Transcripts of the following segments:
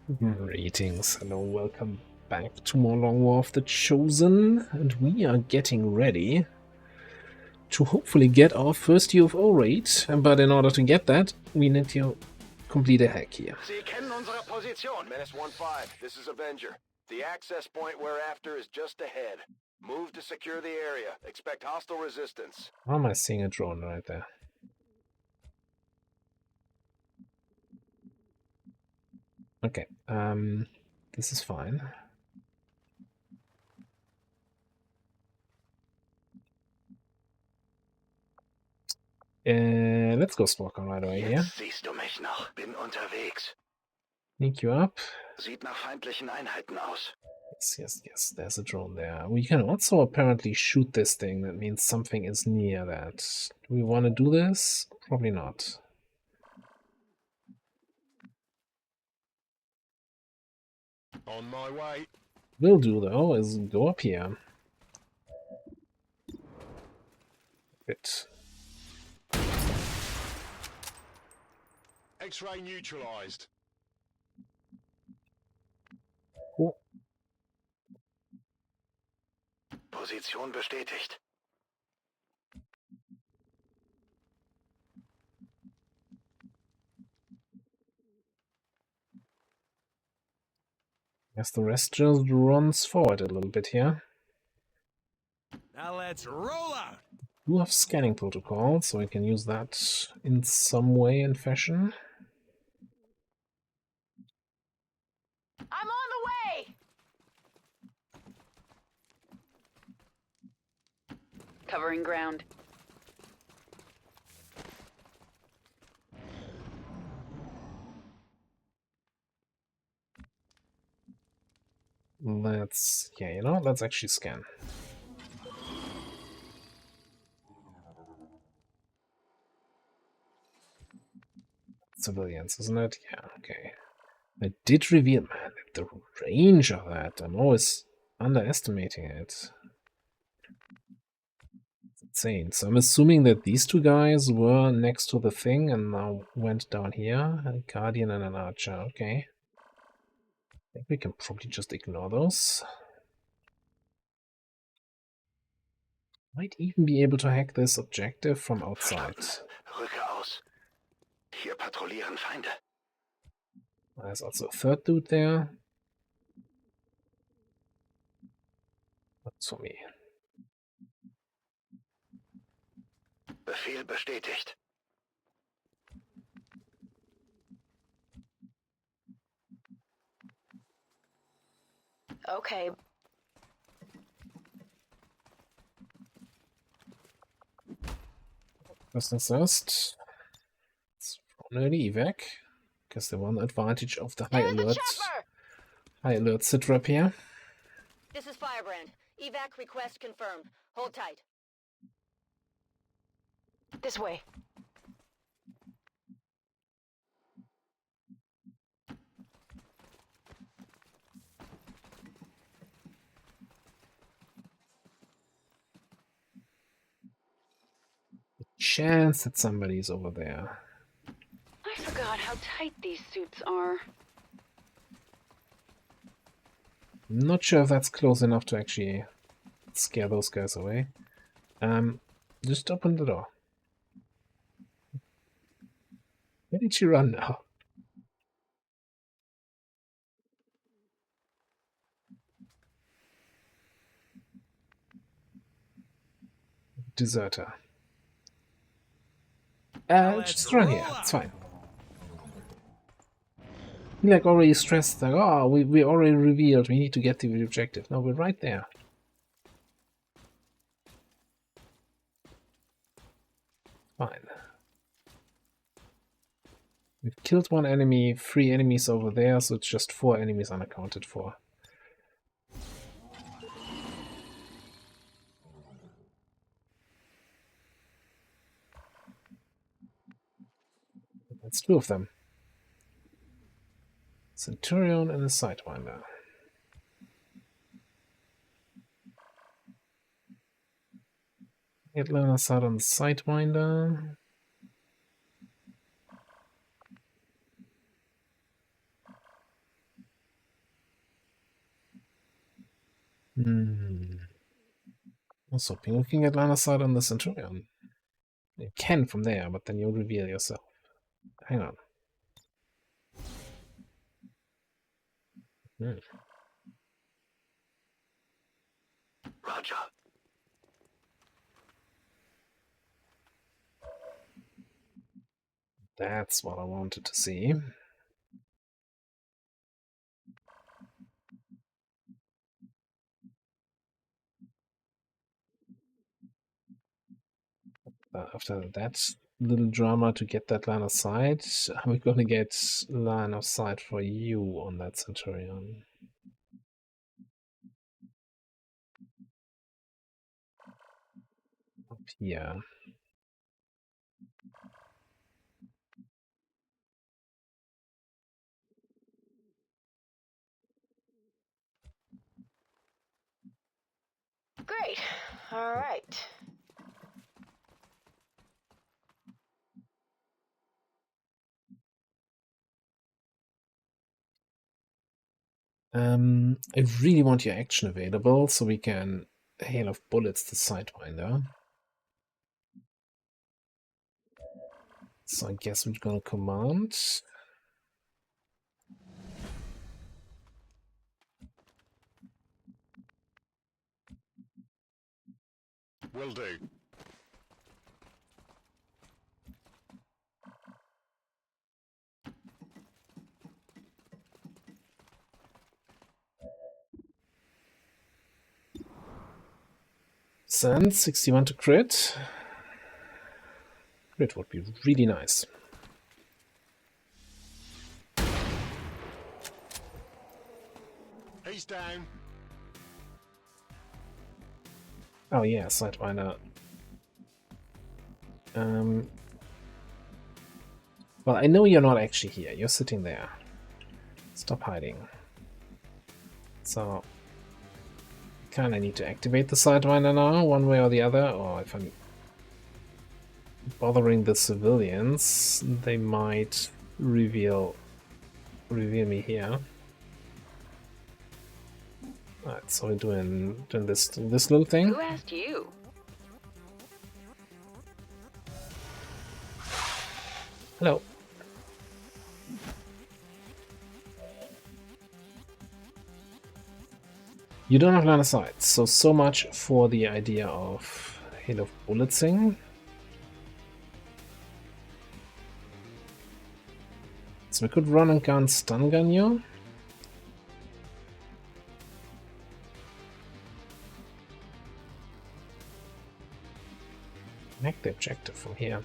Greetings, hello, welcome back to more Long War of the Chosen, and we are getting ready to hopefully get our first UFO raid, but in order to get that, we need to complete a hack here. Sie kennen unsere Position. Menace 1-5, this is Avenger. The access point we're after is just ahead. Move to secure the area. Expect hostile resistance. How am I seeing a drone right there? Okay, this is fine. Let's go Stalker right away here. Jetzt siehst du mich noch. Bin unterwegs. Sneak you up. Sieht nach feindlichen Einheiten aus. Yes, there's a drone there. We can also apparently shoot this thing. That means something is near that. Do we want to do this? Probably not. On my way. Will do though is go up here. Bit. X-ray neutralized. Cool. Position bestätigt. Guess the rest just runs forward a little bit here. Now let's roll out. We have scanning protocol, so we can use that in some way and fashion. I'm on the way! Covering ground. Let's actually scan. Civilians, isn't it? Yeah, okay. I did reveal, man, the range of that. I'm always underestimating it. It's insane. So I'm assuming that these two guys were next to the thing and now went down here. A Guardian and an Archer, okay. I think we can probably just ignore those. Might even be able to hack this objective from outside. Rücke aus. Hier patrouillieren Feinde. There's also a third dude there. That's for me. Befehl bestätigt. Okay. First things first. Let's throw an early evac. Guess the one advantage of the high alert sitrep here. This is Firebrand. Evac request confirmed. Hold tight. This way. Chance that somebody's over there. I forgot how tight these suits are. I'm not sure if that's close enough to actually scare those guys away. Just open the door. Where did she run now? Deserter. Just run here. It's fine. He like already stressed like, oh, we already revealed we need to get the objective. No, we're right there. Fine. We've killed one enemy, 3 enemies over there, so it's just 4 enemies unaccounted for. That's 2 of them. Centurion and a Sidewinder. Get line of sight on the Sidewinder. I was hoping we can get line of sight on the Centurion. You can from there, but then you'll reveal yourself. Hang on. Roger. That's what I wanted to see. After that little drama to get that line of sight, we're gonna get line of sight for you on that Centurion. Up here. Great. All right. I really want your action available so we can hail of bullets the Sidewinder. So I guess we're gonna command. Will do. Send 61 to crit. Crit would be really nice. He's down. Oh yeah, Sidewinder. Well, I know you're not actually here. You're sitting there. Stop hiding. So, kinda need to activate the Sidewinder now, one way or the other, or if I'm bothering the civilians, they might reveal me here. Alright, so we're doing this little thing. Who asked you? Hello. You don't have line of sight, so much for the idea of hail of bulletsing. So we could run and gun, stun gun you. Connect the objective from here.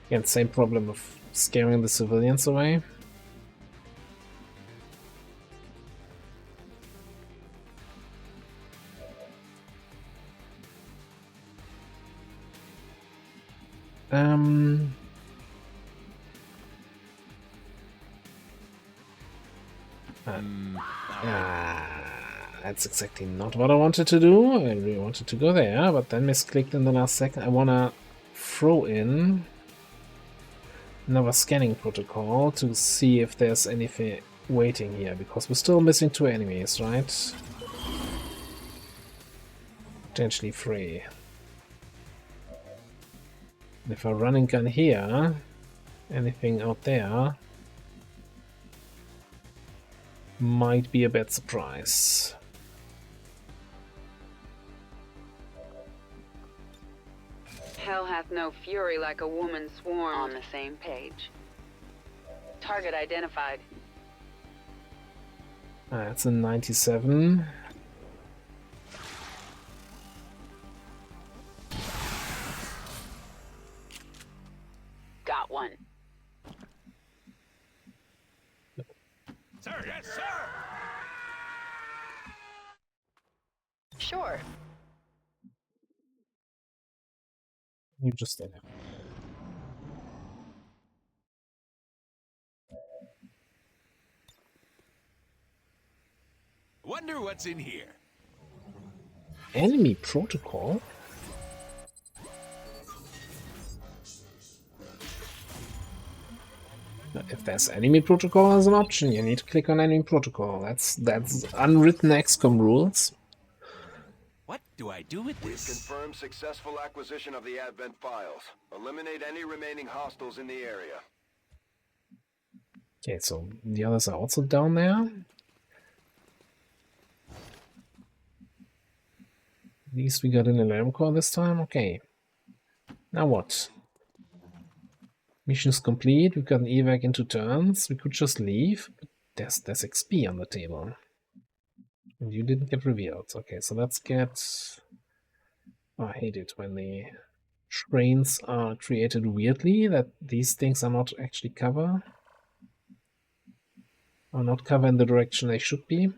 Again, same problem of scaring the civilians away. That's exactly not what I wanted to do. I really wanted to go there, but then misclicked in the last second. I wanna throw in another scanning protocol to see if there's anything waiting here, because we're still missing 2 enemies, right? Potentially 3. If I run and gun here, anything out there might be a bad surprise. Hell hath no fury like a woman sworn. On the same page. Target identified. That's a 97. Got one. Sir, yes, sir! Sure. You just stay there. Wonder what's in here. Enemy protocol? If there's enemy protocol as an option, you need to click on enemy protocol. That's unwritten XCOM rules. What do I do with We've this? confirmed successful acquisition of the Advent files. Eliminate any remaining hostiles in the area. Okay, so the others are also down there. At least we got an alarm call this time. Okay. Now what? Mission's complete. We've got an evac in 2 turns. We could just leave. But there's XP on the table. And you didn't get revealed. Okay, so let's get... Oh, I hate it when the trains are created weirdly, that these things are not actually cover. Or not cover in the direction they should be.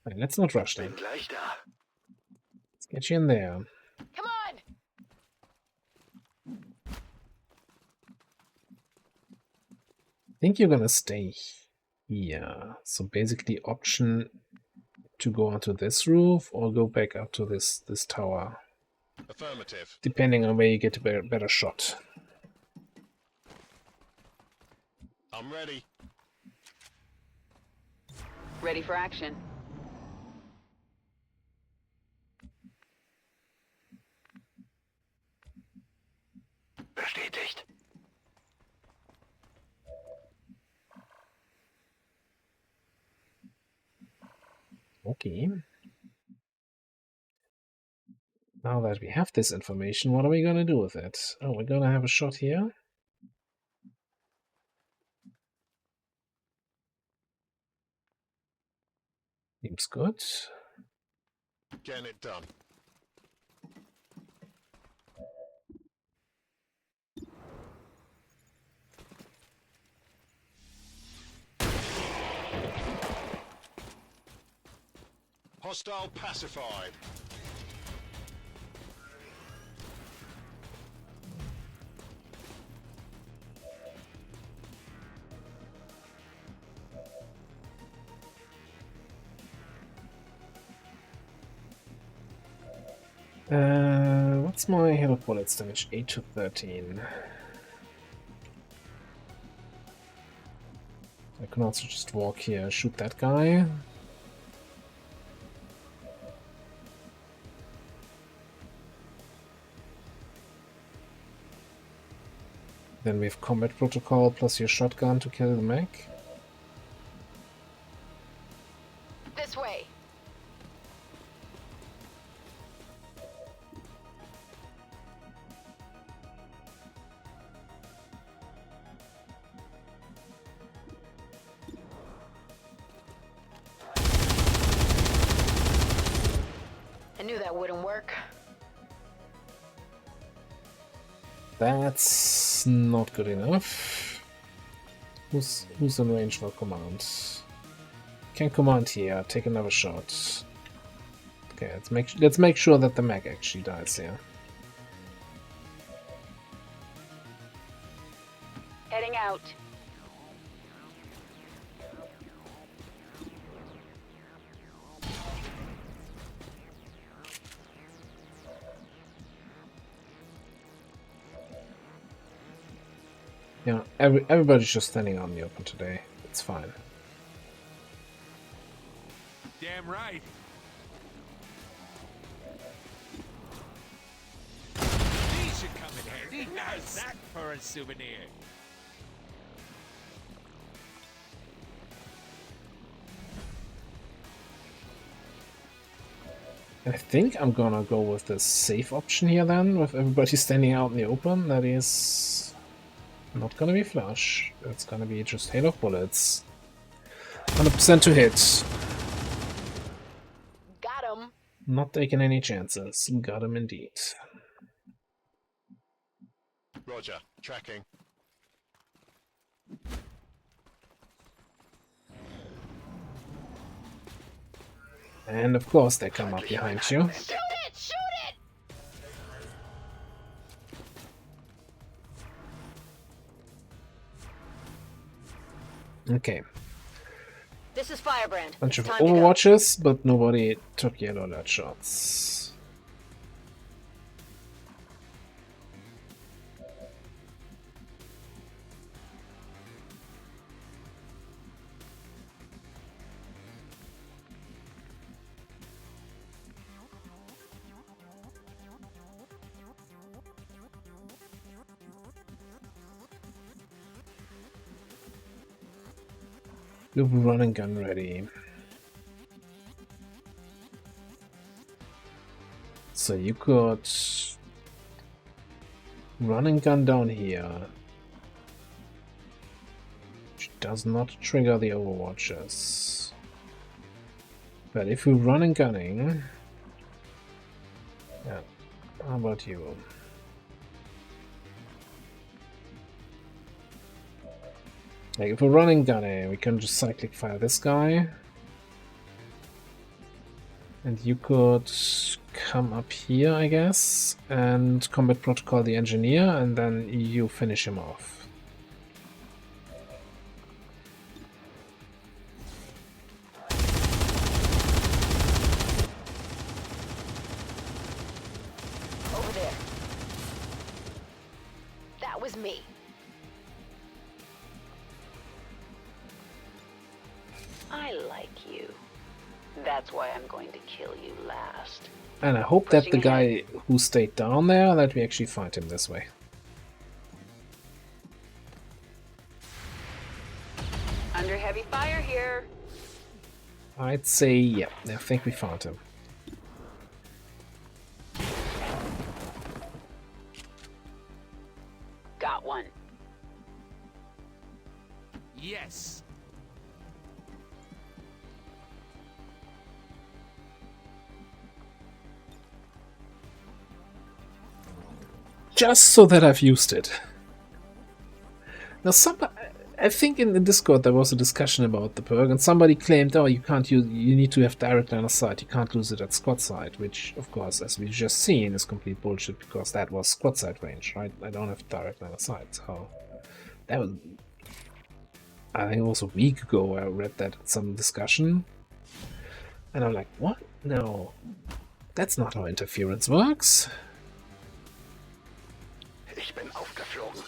Right, let's not rush them. Gleich da. Let's get you in there. Come on! I think you're gonna stay here. So basically option to go onto this roof or go back up to this tower. Affirmative. Depending on where you get a better shot. I'm ready. Ready for action. Bestätigt. Okay. Now that we have this information, what are we gonna do with it? Oh, we're gonna have a shot here. Seems good. Getting it done. Hostile pacified. What's my hail of bullets damage? 8 to 13. I can also just walk here, shoot that guy. Then we have combat protocol plus your shotgun to kill the mech. This way. I knew that wouldn't work. That's not good enough. Who's in range for command? Can command here. Take another shot. Okay, let's make sure that the mech actually dies here. Heading out. Yeah, everybody's just standing out in the open today. It's fine. Damn right. These should come in handy. How's that for a souvenir? I think I'm gonna go with the safe option here then, with everybody standing out in the open. That is not gonna be flush. It's gonna be just hail of bullets. 100% to hit. Got him. Not taking any chances. Got him indeed. Roger. Tracking. And of course they come up behind you. Shoot it! Shoot it! Okay. This is Firebrand. Bunch It's of time to go. overwatches, but nobody took yellow alert shots. We've run and gun ready. So you could run and gun down here. Which does not trigger the overwatches. But if we're run and gunning... Yeah, how about you? Like if we're running gunning, we can just cyclic fire this guy. And you could come up here, I guess, and combat protocol the engineer, and then you finish him off. Over there. That was me. I like you. That's why I'm going to kill you last. And I hope that the guy who stayed down there, that we actually find him this way. Under heavy fire here. I'd say, yeah, I think we found him. Got one. Yes. Just so that I've used it. Now, I think in the Discord there was a discussion about the perk, and somebody claimed, oh, you can't use, you need to have direct line of sight, you can't lose it at squad sight, which, of course, as we've just seen, is complete bullshit, because that was squad sight range, right? I don't have direct line of sight, so... That was... I think it was a week ago I read that in some discussion, and I'm like, what? No. That's not how interference works. Ich bin aufgeflogen.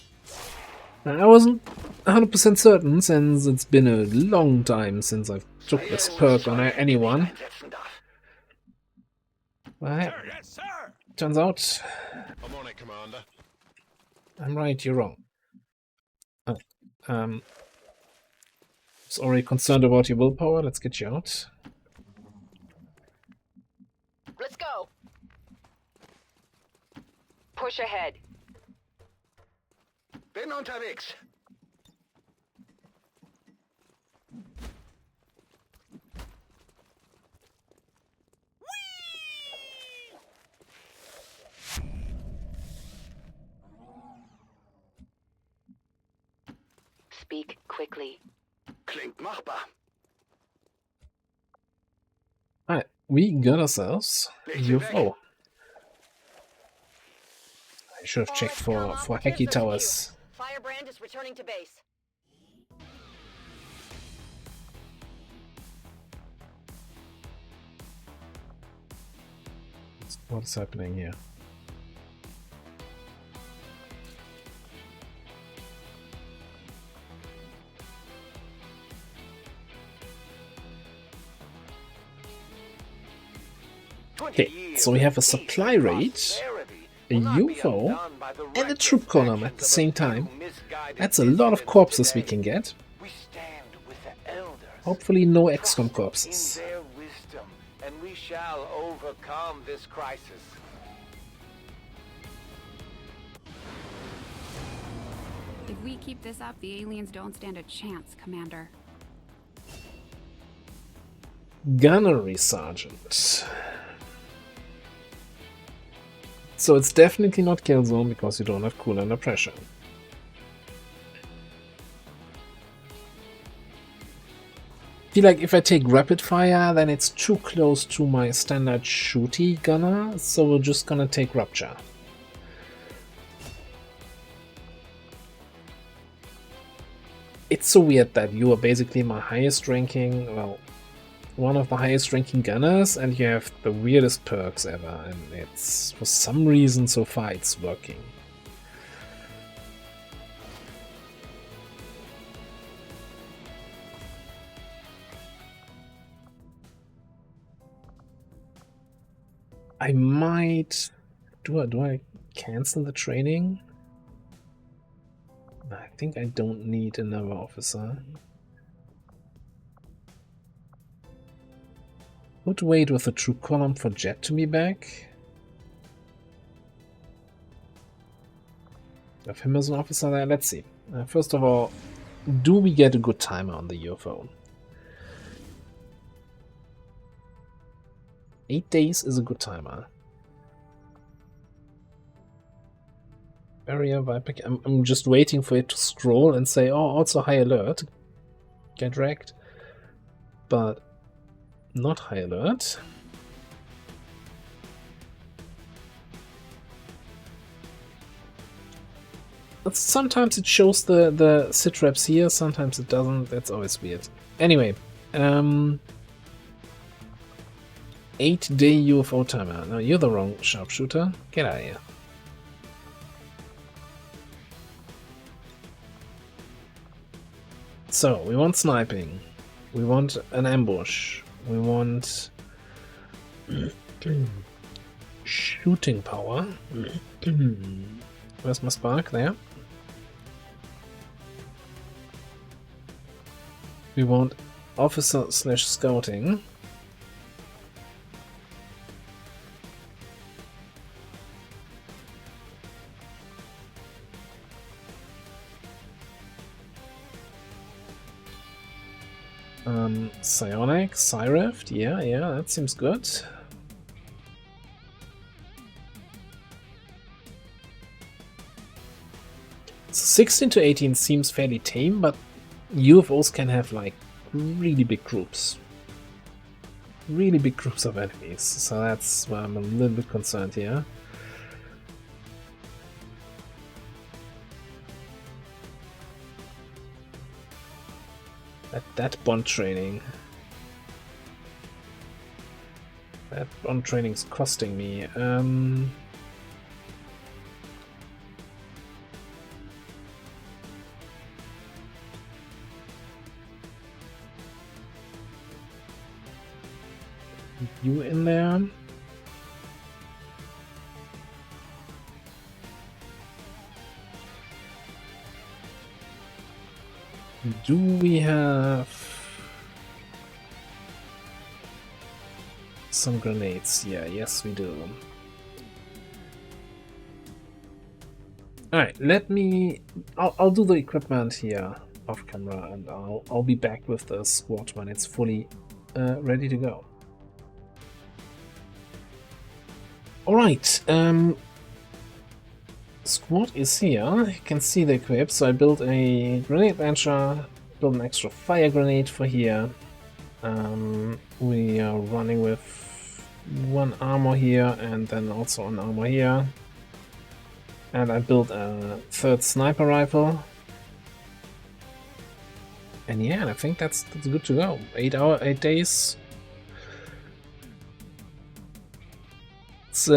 I wasn't 100% certain, since it's been a long time since I've took this perk on anyone. Well, Sir, yes, sir. turns out I'm on it, Commander. I'm right, you're wrong. Was already concerned about your willpower, let's get you out. Let's go. Push ahead. Bin unterwegs. Speak quickly. Klingt machbar. Alright, we got ourselves a UFO. I should have checked for hacky towers. Firebrand is returning to base. What is happening here? Okay, so we have a supply rate, a UFO, and a troop column at the same time. That's a lot of corpses we can get. We stand with the elders. Hopefully no XCOM corpses. In their wisdom, and we shall overcome this crisis. If we keep this up, the aliens don't stand a chance, Commander. Gunnery Sergeant. So it's definitely not kill zone because you don't have cool under pressure. Feel like if I take rapid fire, then it's too close to my standard shooty gunner, so we're just gonna take rupture. It's so weird that you are basically my highest ranking, well, one of the highest ranking gunners, and you have the weirdest perks ever, and it's, for some reason so far, it's working. I might... Do I cancel the training? I think I don't need another officer. Would wait with the true column for Jet to be back. Have him as an officer there. Let's see. First of all, do we get a good timer on the UFO? 8 days is a good timer. Barrier Viper. I'm just waiting for it to scroll and say, oh, also high alert. Get wrecked. But not high alert. But sometimes it shows the sitraps here, sometimes it doesn't. That's always weird. Anyway, 8-day UFO timer. No, you're the wrong sharpshooter. Get out of here. So, we want sniping. We want an ambush. We want shooting power. Where's my spark? There. We want officer/scouting. Psionic, Psyraft, yeah, that seems good. So 16 to 18 seems fairly tame, but UFOs can have like really big groups. Really big groups of enemies, so that's why I'm a little bit concerned here. That bond training. That bond training's costing me. You in there? Do we have some grenades? Yeah, yes we do. Alright, I'll do the equipment here off camera and I'll be back with the squad when it's fully ready to go. Alright, squad is here. You can see the equip. So I built a grenade launcher, built an extra fire grenade for here. We are running with one armor here and then also an armor here. And I built a third sniper rifle. And yeah, I think that's good to go. 8 days. It's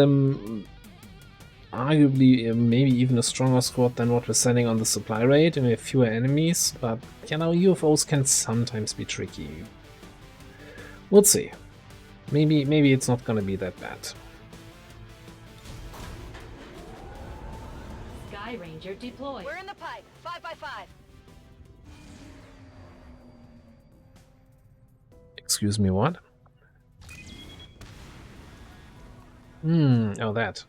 arguably maybe even a stronger squad than what we're sending on the supply raid, and we have fewer enemies, but you know, UFOs can sometimes be tricky. We'll see. Maybe it's not gonna be that bad. Sky Ranger deployed. We're in the pipe. 5x5. Excuse me, what? Oh, that.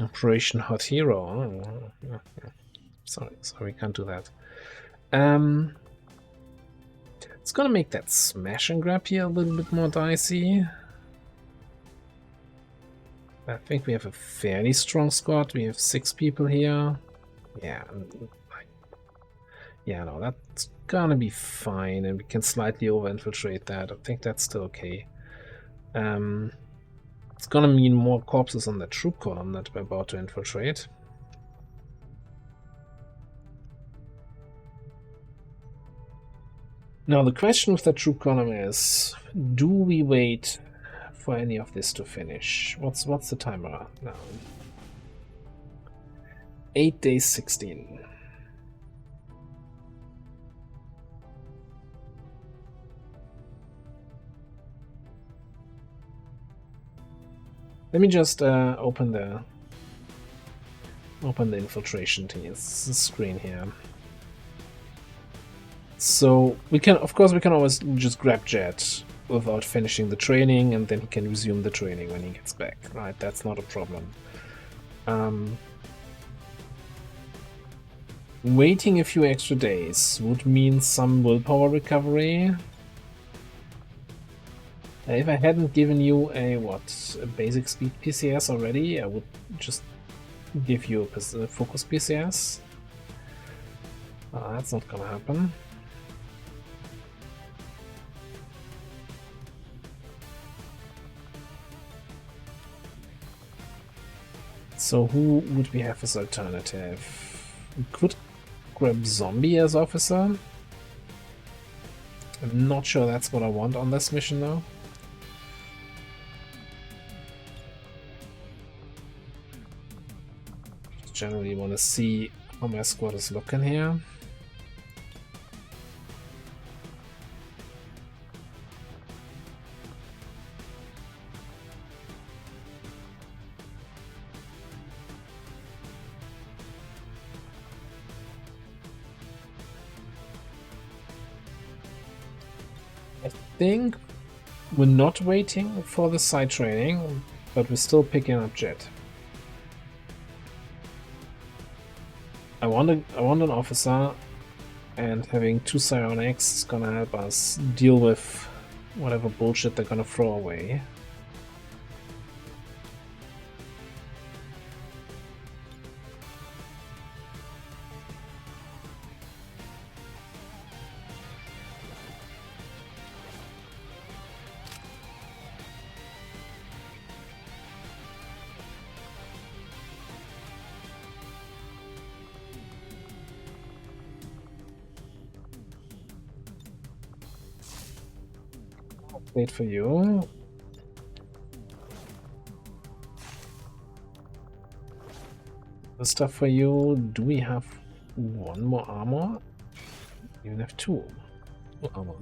Operation Hot Hero. Oh. Sorry, we can't do that. It's gonna make that smash and grab here a little bit more dicey. I think we have a fairly strong squad. We have 6 people here. Yeah, no, that's gonna be fine, and we can slightly over-infiltrate that. I think that's still okay. It's gonna mean more corpses on that troop column that we're about to infiltrate. Now the question with that troop column is, do we wait for any of this to finish? What's the timer now? 8 days 16. Let me just open the infiltration screen here. So we can, of course, we can always just grab Jet without finishing the training, and then he can resume the training when he gets back. Right? That's not a problem. Waiting a few extra days would mean some willpower recovery. If I hadn't given you a basic speed PCS already, I would just give you a focus PCS. That's not gonna happen. So who would we have as alternative? We could grab Zombie as officer. I'm not sure that's what I want on this mission though. Just generally want to see how my squad is looking here. I think we're not waiting for the side training, but we're still picking up Jet. I want an officer, and having 2 psionics is gonna help us deal with whatever bullshit they're gonna throw away. Wait for you. The stuff for you. Do we have 1 more armor? We even have 2 more armor.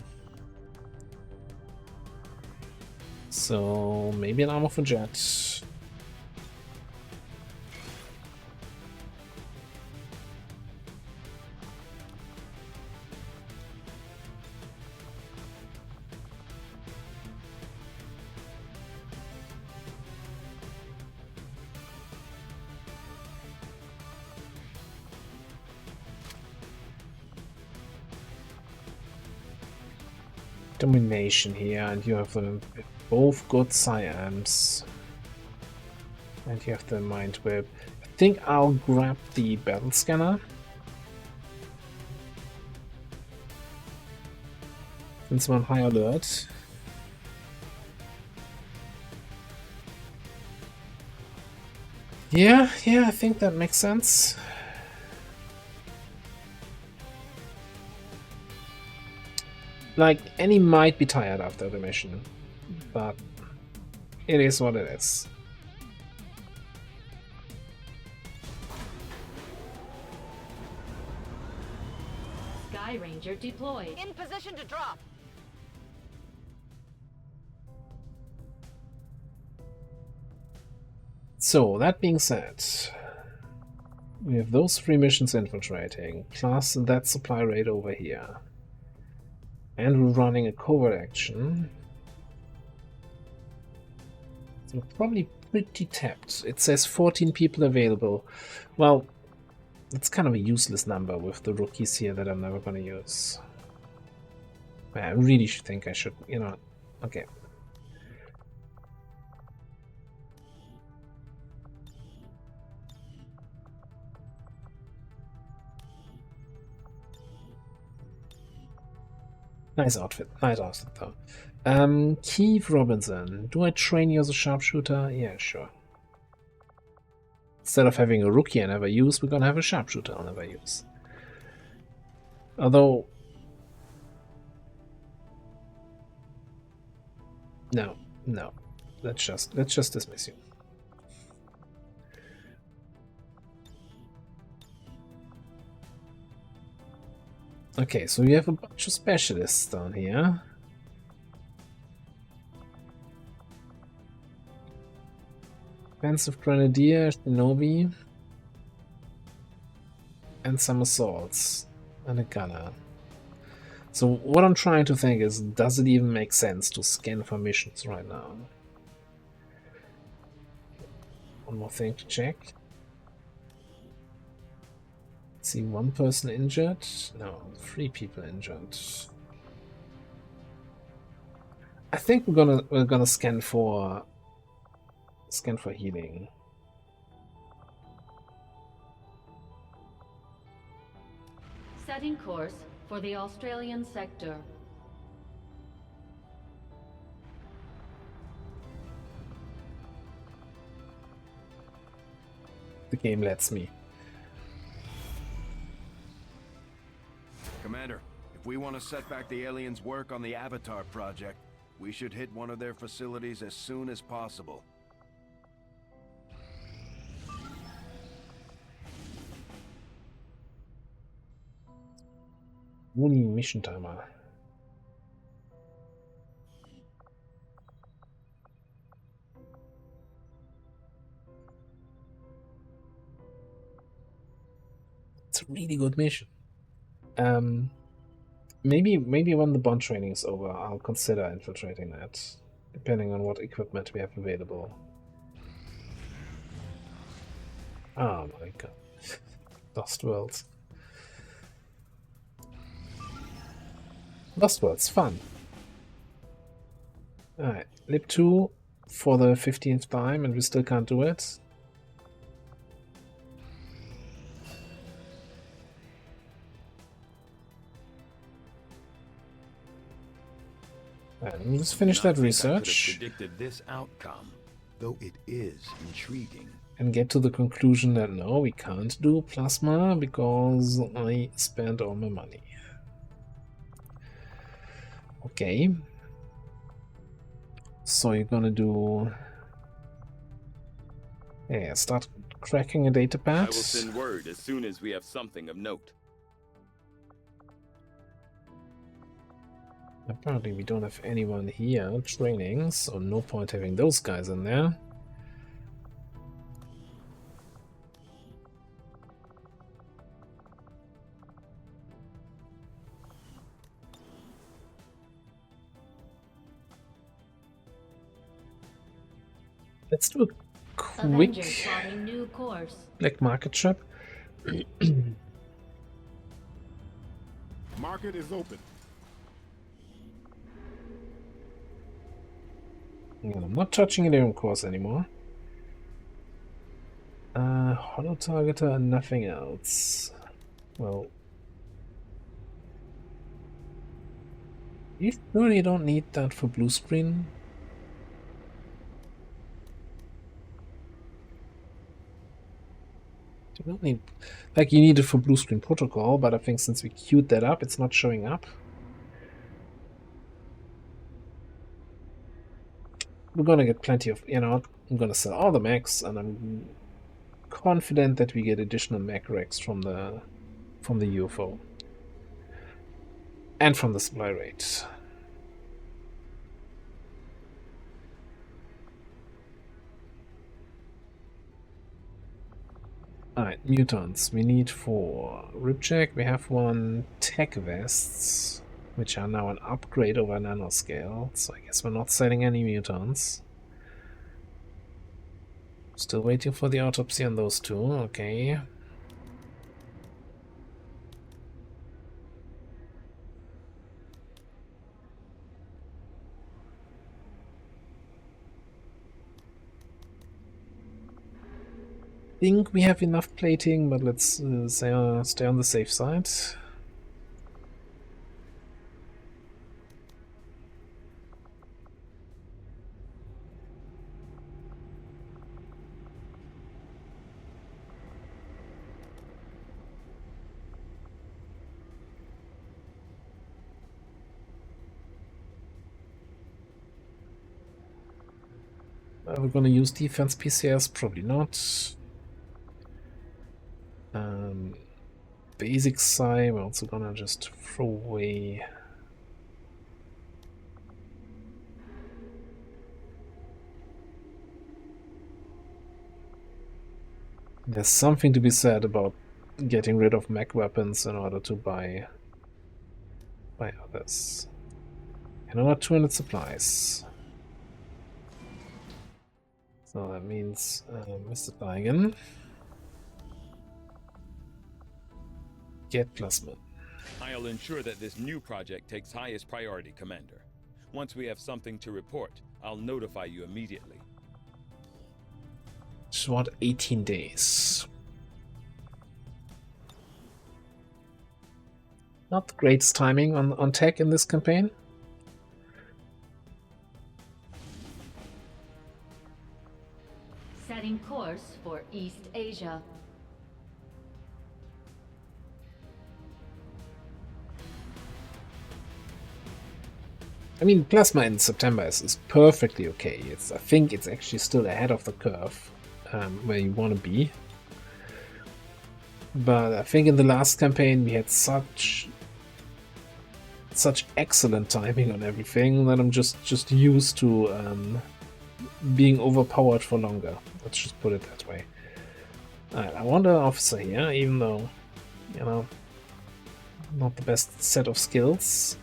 So maybe an armor for Jet. Domination here, and you have both good Psi-Amps. And you have the Mind Whip. I think I'll grab the Battle Scanner. Since we're on high alert. Yeah, I think that makes sense. Like, Annie might be tired after the mission, but it is what it is. Sky Ranger deployed. In position to drop. So, that being said, we have those 3 missions infiltrating, plus that supply raid over here. And we're running a covert action. So we're probably pretty tapped. It says 14 people available. Well, it's kind of a useless number with the rookies here that I'm never gonna use. I really think I should, you know. Okay. Nice outfit though. Keith Robinson. Do I train you as a sharpshooter? Yeah, sure. Instead of having a rookie I never use, we're gonna have a sharpshooter I'll never use. Although... No. Let's just dismiss you. Okay, so we have a bunch of specialists down here. Offensive Grenadier, Shinobi. And some assaults. And a gunner. So what I'm trying to think is, does it even make sense to scan for missions right now? One more thing to check. See, one person injured? No, 3 people injured. I think we're gonna scan for healing. Setting course for the Australian sector. The game lets me. Commander, if we want to set back the aliens' work on the Avatar project, we should hit one of their facilities as soon as possible. Only mission timer. It's a really good mission. Maybe when the bond training is over, I'll consider infiltrating that, depending on what equipment we have available. Oh my god. Lost Worlds. Lost Worlds, fun. Alright, Lib 2 for the 15th time, and we still can't do it. Let me just finish that research Predicted this outcome, though it is intriguing. and get to the conclusion that no, we can't do plasma because I spent all my money. Okay. So you're gonna do... Yeah, start cracking a data pad. I will send word as soon as we have something of note. Apparently we don't have anyone here training, so no point having those guys in there. Let's do a Avenger quick plotting new course. black market trip. Market is open. And I'm not touching an course anymore. Hollow targeter and nothing else. Well, you really don't need that for blue screen. You don't need, like, you need it for blue screen protocol, but I think since we queued that up, it's not showing up. We're gonna get plenty of, you know, I'm gonna sell all the mechs, and I'm confident that we get additional mech racks from the UFO and from the supply rate. Alright, mutants. We need 4. Ripjack, we have 1. Tech vests, which are now an upgrade over nanoscale, so I guess we're not selling any mutants. Still waiting for the autopsy on those 2, okay. Think we have enough plating, but let's stay on the safe side. Are we gonna use defense PCS? Probably not. Basic psi, we're also gonna just throw away. There's something to be said about getting rid of mech weapons in order to buy by others. Another 200 supplies. So that means Mr. Beigen. Get plasma. I'll ensure that this new project takes highest priority, Commander. Once we have something to report, I'll notify you immediately. It's what, 18 days. Not the greatest timing on tech in this campaign. Setting course for East Asia. I mean, plasma in September is perfectly okay. I think it's actually still ahead of the curve where you want to be. But I think in the last campaign we had such excellent timing on everything that I'm just used to being overpowered for longer. Let's just put it that way. Alright, I want an officer here, even though, you know, not the best set of skills.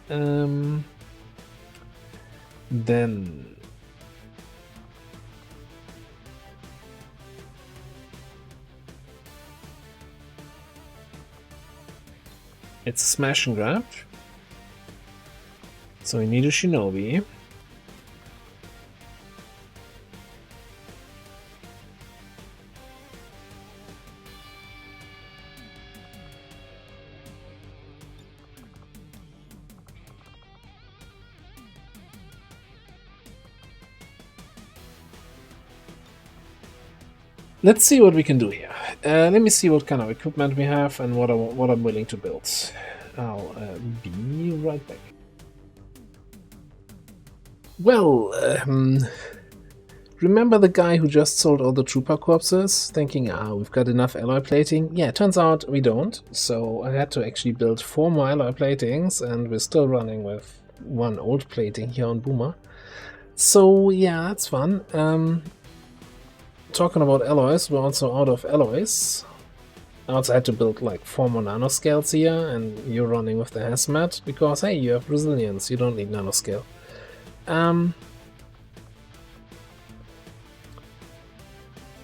Then it's a smash and grab. So we need a shinobi. Let's see what we can do here. Let me see what kind of equipment we have and what I'm willing to build. I'll be right back. Well, remember the guy who just sold all the trooper corpses, thinking, we've got enough alloy plating? Yeah, turns out we don't. So I had to actually build 4 more alloy platings, and we're still running with 1 old plating here on Boomer. So yeah, that's fun. Talking about alloys, we're also out of alloys. I also had to build like 4 more nanoscales here, and you're running with the hazmat because hey, you have resilience, you don't need nanoscale. I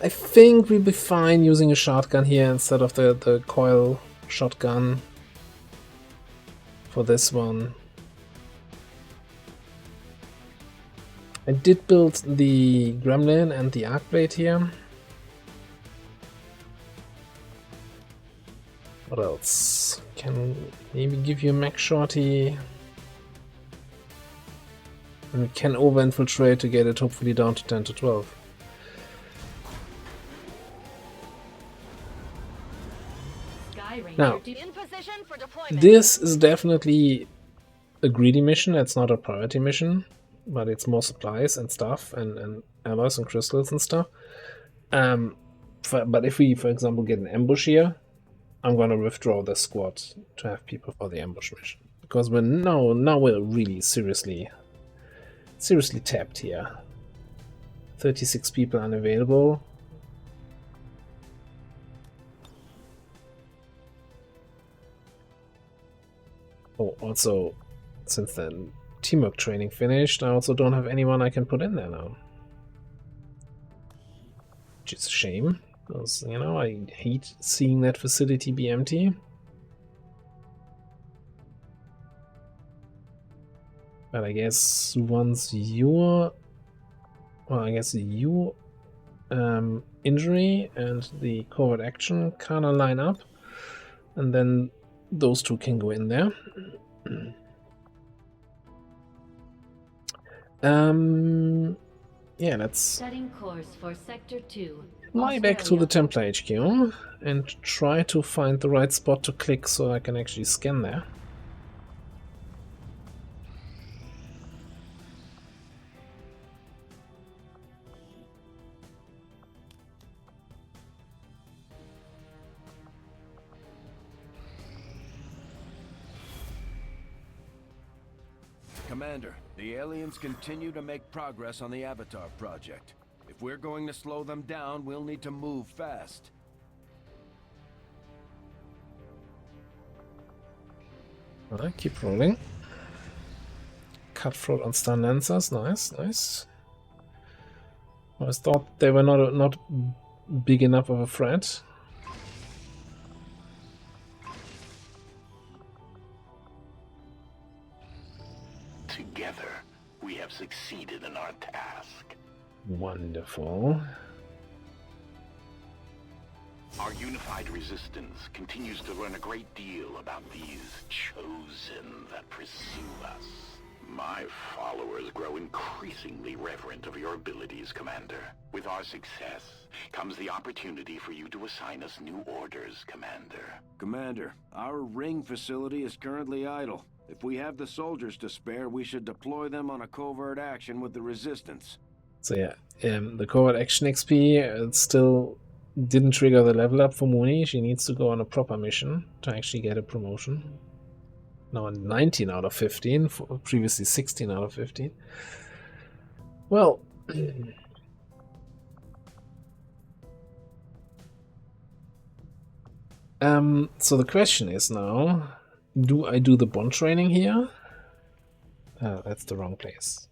think we'll be fine using a shotgun here instead of the coil shotgun for this one. I did build the Gremlin and the Arc Blade here. What else? Can maybe give you a mech shorty. And we can over-infiltrate to get it hopefully down to 10 to 12. Now, In position for deployment. this is definitely a greedy mission. It's not a priority mission, but it's more supplies and stuff and alloys and crystals and stuff. But if we, for example, get an ambush here, I'm gonna withdraw the squad to have people for the ambush mission because we're now we're really seriously tapped here. 36 people unavailable. Oh, also, since then teamwork training finished, I also don't have anyone I can put in there now. Which is a shame, because, you know, I hate seeing that facility be empty. But I guess once your... Well, I guess your injury and the covert action kind of line up. And then those two can go in there. Yeah, let's Setting course for Sector 2. fly back to the Templar HQ and try to find the right spot to click so I can actually scan there. Commander, the aliens continue to make progress on the Avatar project. If we're going to slow them down, we'll need to move fast. Alright, keep rolling. Cutthroat on stun lancers. Nice, nice. I always thought they were not big enough of a threat. Together, we have succeeded in our task. Wonderful. Our unified resistance continues to learn a great deal about these chosen that pursue us. My followers grow increasingly reverent of your abilities, Commander. With our success comes the opportunity for you to assign us new orders, Commander. Commander, our ring facility is currently idle. If we have the soldiers to spare, we should deploy them on a covert action with the resistance. So yeah, the covert action XP still didn't trigger the level up for Mooney. She needs to go on a proper mission to actually get a promotion. Now 19 out of 15, previously 16 out of 15. Well, so the question is now, do I do the bond training here? That's the wrong place.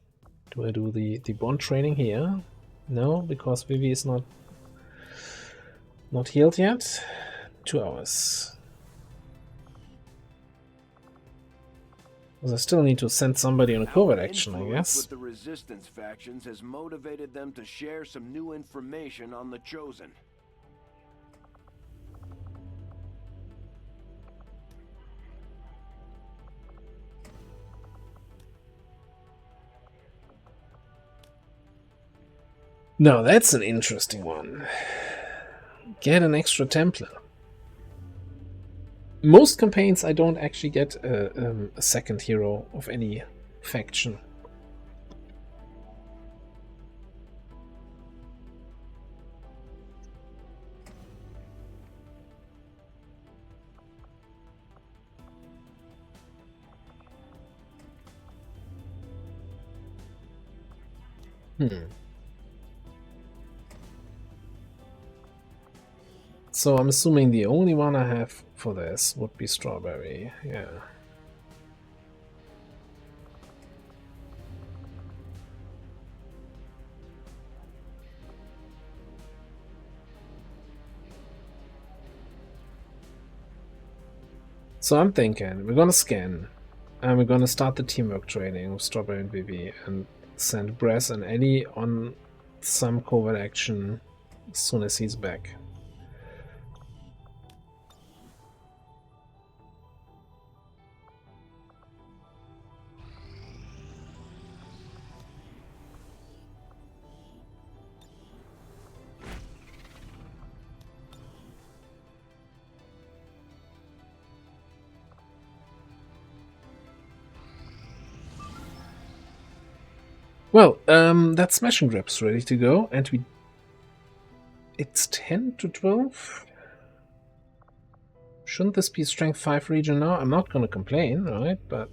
Do I do the bond training here? No, because Vivi is not healed yet. 2 hours. Because I still need to send somebody on a covert action, I guess. With the resistance factions has motivated them to share some new information on the Chosen. Now that's an interesting one. Get an extra Templar. Most campaigns I don't actually get a second hero of any faction. So I'm assuming the only one I have for this would be Strawberry, yeah. So I'm thinking we're gonna scan and we're gonna start the teamwork training with Strawberry and Vivi and send Bress and Ellie on some covert action as soon as he's back. Well, that Smash and Grab's ready to go, and it's 10 to 12? Shouldn't this be Strength 5 region now? I'm not gonna complain, right? But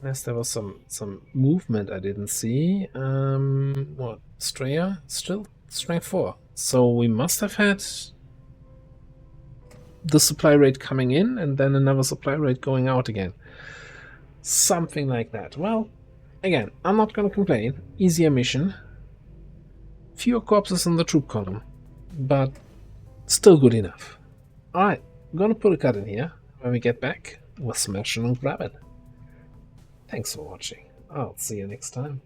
unless there was some movement I didn't see. What? Straya? Still Strength 4. So we must have had the supply rate coming in, and then another supply rate going out again. Something like that. Well, again, I'm not gonna complain. Easier mission. Fewer corpses in the troop column. But still good enough. Alright, I'm gonna put a cut in here. When we get back, we'll smash and grab it. Thanks for watching. I'll see you next time.